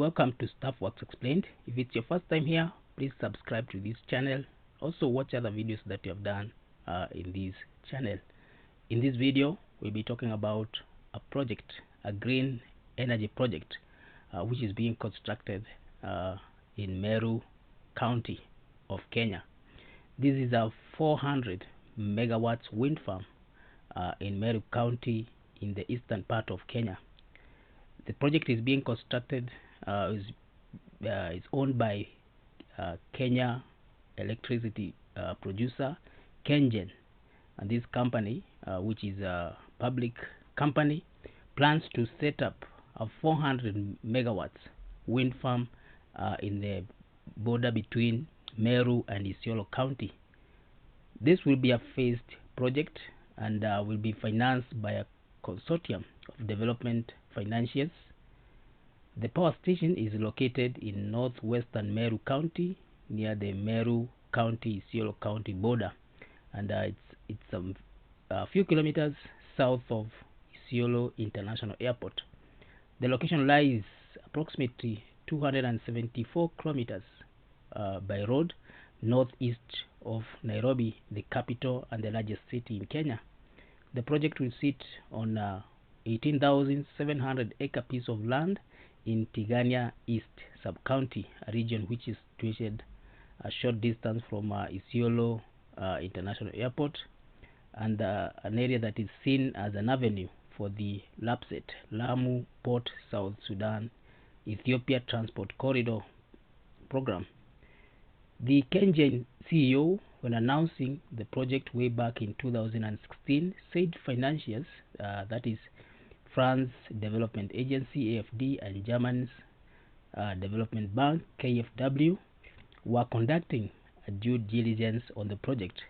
Welcome to Staff Works Explained. If it's your first time here, please subscribe to this channel. Also watch other videos that you have done in this channel. In this video, we'll be talking about a project, a green energy project, which is being constructed in Meru County of Kenya. This is a 400 megawatts wind farm in Meru County in the eastern part of Kenya. The project is being constructed, is owned by Kenya electricity producer KenGen, and this company, which is a public company, plans to set up a 400 megawatts wind farm in the border between Meru and Isiolo County. This will be a phased project and will be financed by a consortium of development financiers. The power station is located in northwestern Meru County, near the Meru County Isiolo County border, and it's a few kilometers south of Isiolo International Airport. The location lies approximately 274 kilometers by road northeast of Nairobi, the capital and the largest city in Kenya. The project will sit on 18,700 acre piece of land in Tigania East sub-county, a region which is situated a short distance from Isiolo International Airport, and an area that is seen as an avenue for the LAPSET, Lamu Port-South Sudan-Ethiopia-Transport corridor program. The KenGen CEO, when announcing the project way back in 2016, said financiers, that is France Development Agency AFD and Germany's Development Bank KfW, were conducting a due diligence on the project.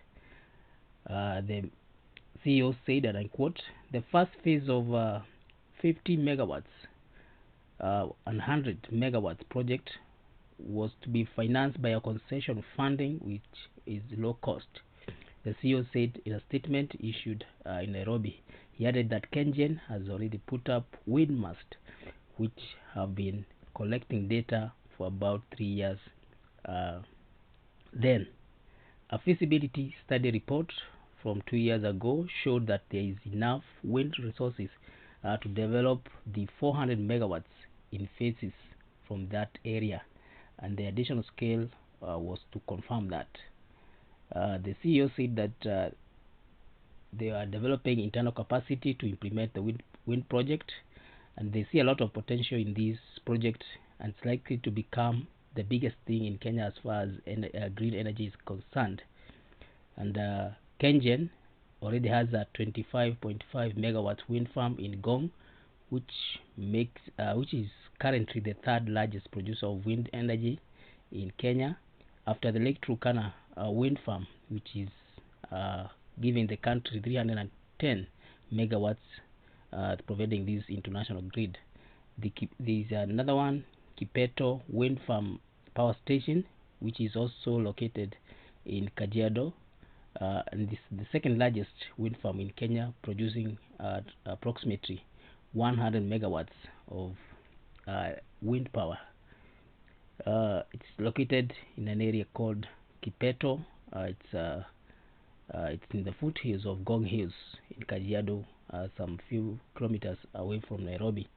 The CEO said, and I quote, "The first phase of 50 megawatts, 100 megawatts project was to be financed by a concession funding which is low cost." The CEO said in a statement issued in Nairobi. He added that KenGen has already put up wind masts, which have been collecting data for about 3 years. Then, a feasibility study report from 2 years ago showed that there is enough wind resources to develop the 400 megawatts in phases from that area, and the additional scale was to confirm that. The CEO said that they are developing internal capacity to implement the wind project, and they see a lot of potential in this project, and it's likely to become the biggest thing in Kenya as far as green energy is concerned. And KenGen already has a 25.5 megawatts wind farm in Gong, which is currently the third largest producer of wind energy in Kenya, after the Lake Turkana wind farm, which is giving the country 310 megawatts, providing this international grid. There is another one, Kipeto wind farm power station, which is also located in Kajiado, and this is the second largest wind farm in Kenya, producing approximately 100 megawatts of wind power. It's located in an area called Kipeto. It's in the foothills of Gong Hills in Kajiado, some few kilometers away from Nairobi.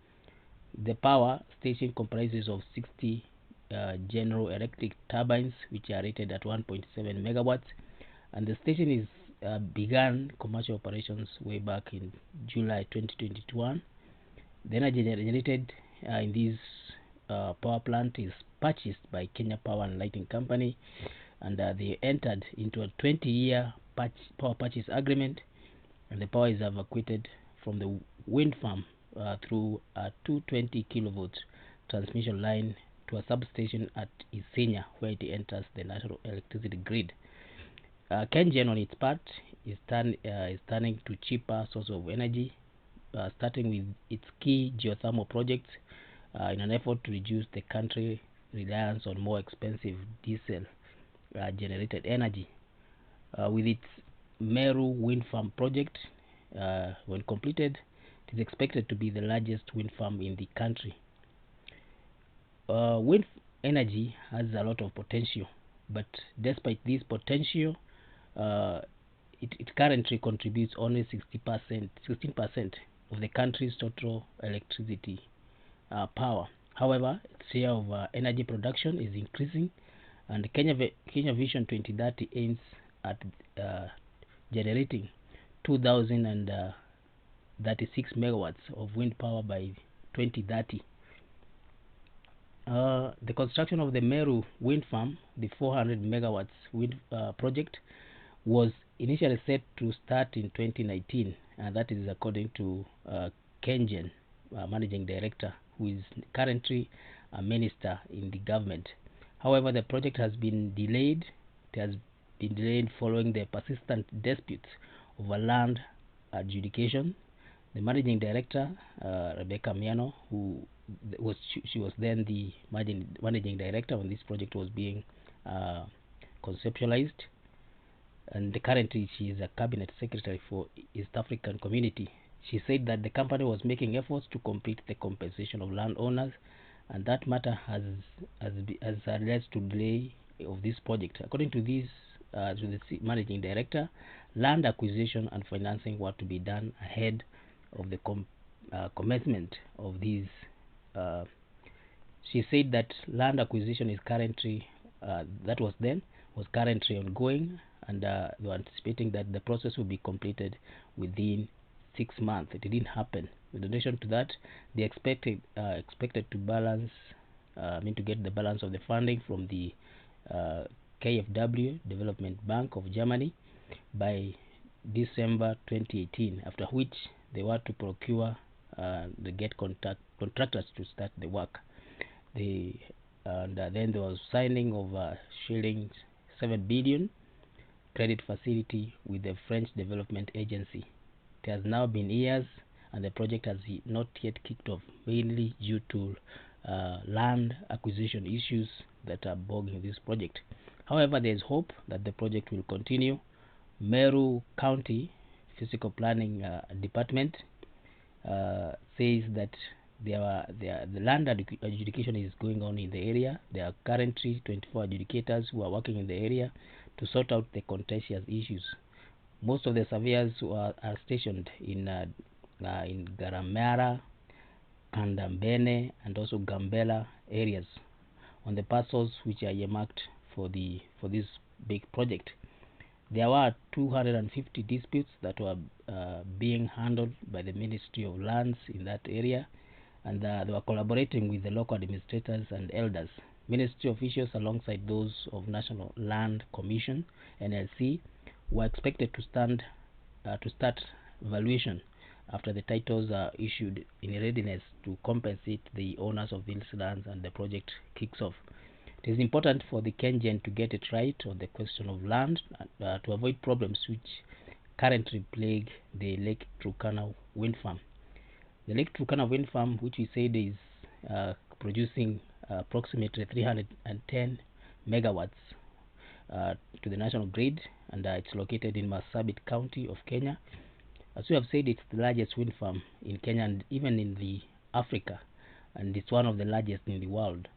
The power station comprises of 60 General Electric turbines, which are rated at 1.7 megawatts, and the station is began commercial operations way back in July 2021. The energy generated in this power plant is purchased by Kenya Power and Lighting Company, and they entered into a 20-year power purchase agreement, and the power is evacuated from the wind farm through a 220 kilovolt transmission line to a substation at Isinya, where it enters the national electricity grid. KenGen, on its part, is turning to cheaper source of energy, starting with its key geothermal projects in an effort to reduce the country's reliance on more expensive diesel generated energy. With its Meru wind farm project, when completed, it is expected to be the largest wind farm in the country. Wind energy has a lot of potential, but despite this potential, it currently contributes only 16% of the country's total electricity power. However, its share of energy production is increasing, and Kenya Vision 2030 aims at generating 2,036 megawatts of wind power by 2030. The construction of the Meru wind farm, the 400 megawatts wind project, was initially set to start in 2019, and that is according to KenGen, managing director, who is currently a minister in the government. However, the project has been delayed. It has been delayed following the persistent disputes over land adjudication. The managing director, Rebecca Miano, she was then the managing director when this project was being conceptualized, and currently she is a cabinet secretary for East African Community. She said that the company was making efforts to complete the compensation of landowners, and that matter has led to delay of this project. According to this, to the managing director, land acquisition and financing were to be done ahead of the commencement of these. She said that land acquisition is currently was currently ongoing, and they were anticipating that the process will be completed within 6 months. It didn't happen. In addition to that, they expected to balance, to get the balance of the funding from the KfW Development Bank of Germany by December 2018, after which they were to procure get contractors to start the work. Then there was signing of shilling 7 billion credit facility with the French Development Agency. It has now been years, and the project has not yet kicked off, mainly due to land acquisition issues that are bogging this project. However, there is hope that the project will continue. Meru County Physical Planning Department says that the land adjudication is going on in the area. There are currently 24 adjudicators who are working in the area to sort out the contentious issues. Most of the surveyors who are stationed in Garamara, Kandambene, and also Gambela areas on the parcels which are earmarked for this big project. There were 250 disputes that were being handled by the Ministry of Lands in that area, and they were collaborating with the local administrators and elders. Ministry officials, alongside those of National Land Commission (NLC), were expected to start evaluation after the titles are issued, in readiness to compensate the owners of these lands and the project kicks off. It is important for the KenGen to get it right on the question of land to avoid problems which currently plague the Lake Turkana wind farm. The Lake Turkana wind farm, which we said is producing approximately 310 megawatts to the national grid, and it's located in Marsabit County of Kenya. As we have said, it's the largest wind farm in Kenya and even in the Africa, and it's one of the largest in the world.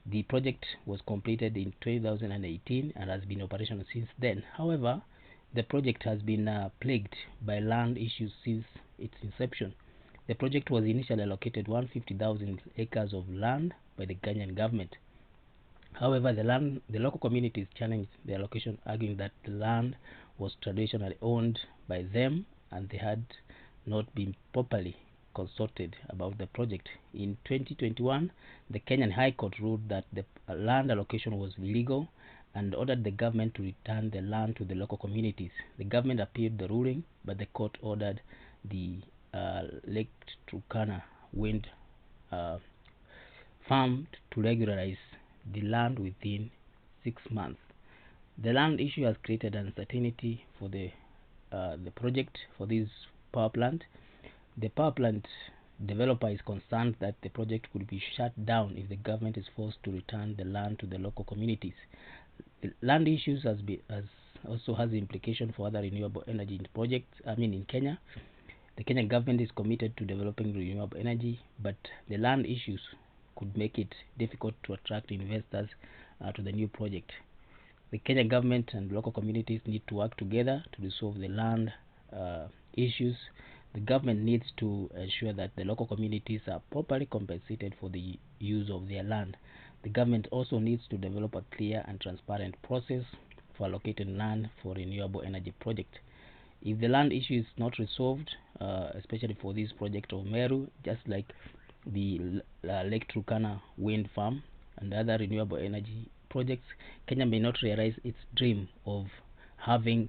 The project was completed in 2018 and has been operational since then. However, the project has been plagued by land issues since its inception. The project was initially allocated 150,000 acres of land by the Kenyan government. However, the local communities challenged the allocation, arguing that the land was traditionally owned by them and they had not been properly consulted about the project. In 2021, the Kenyan High Court ruled that the land allocation was illegal and ordered the government to return the land to the local communities. The government appealed the ruling, but the court ordered the Lake Turkana wind farm to regularize the land within 6 months. The land issue has created uncertainty for the project for this power plant. The power plant developer is concerned that the project could be shut down if the government is forced to return the land to the local communities. The land issues also has implication for other renewable energy projects. In Kenya, the Kenyan government is committed to developing renewable energy, but the land issues could make it difficult to attract investors to the new project. The Kenyan government and local communities need to work together to resolve the land issues. The government needs to ensure that the local communities are properly compensated for the use of their land. The government also needs to develop a clear and transparent process for allocating land for renewable energy projects. If the land issue is not resolved, especially for this project of Meru, just like the Lake Turkana wind farm and other renewable energy projects, Kenya may not realize its dream of having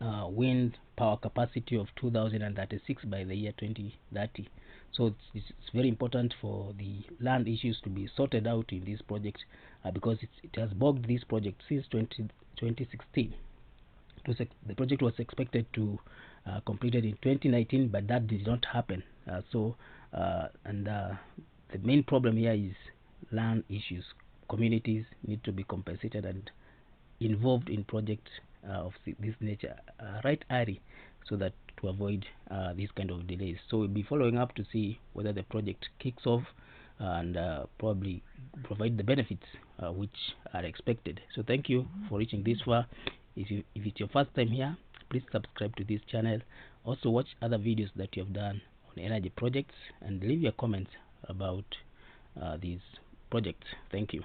wind power capacity of 2036 by the year 2030. So it's very important for the land issues to be sorted out in this project, because it has bogged this project since 2016. The project was expected to completed in 2019, but that did not happen. The main problem here is land issues. Communities need to be compensated and involved in projects of this nature right early, so that to avoid these kind of delays. So we'll be following up to see whether the project kicks off and probably provide the benefits which are expected. So thank you for reaching this far. If it's your first time here, please subscribe to this channel. Also watch other videos that you have done on energy projects, and leave your comments about these projects. Thank you.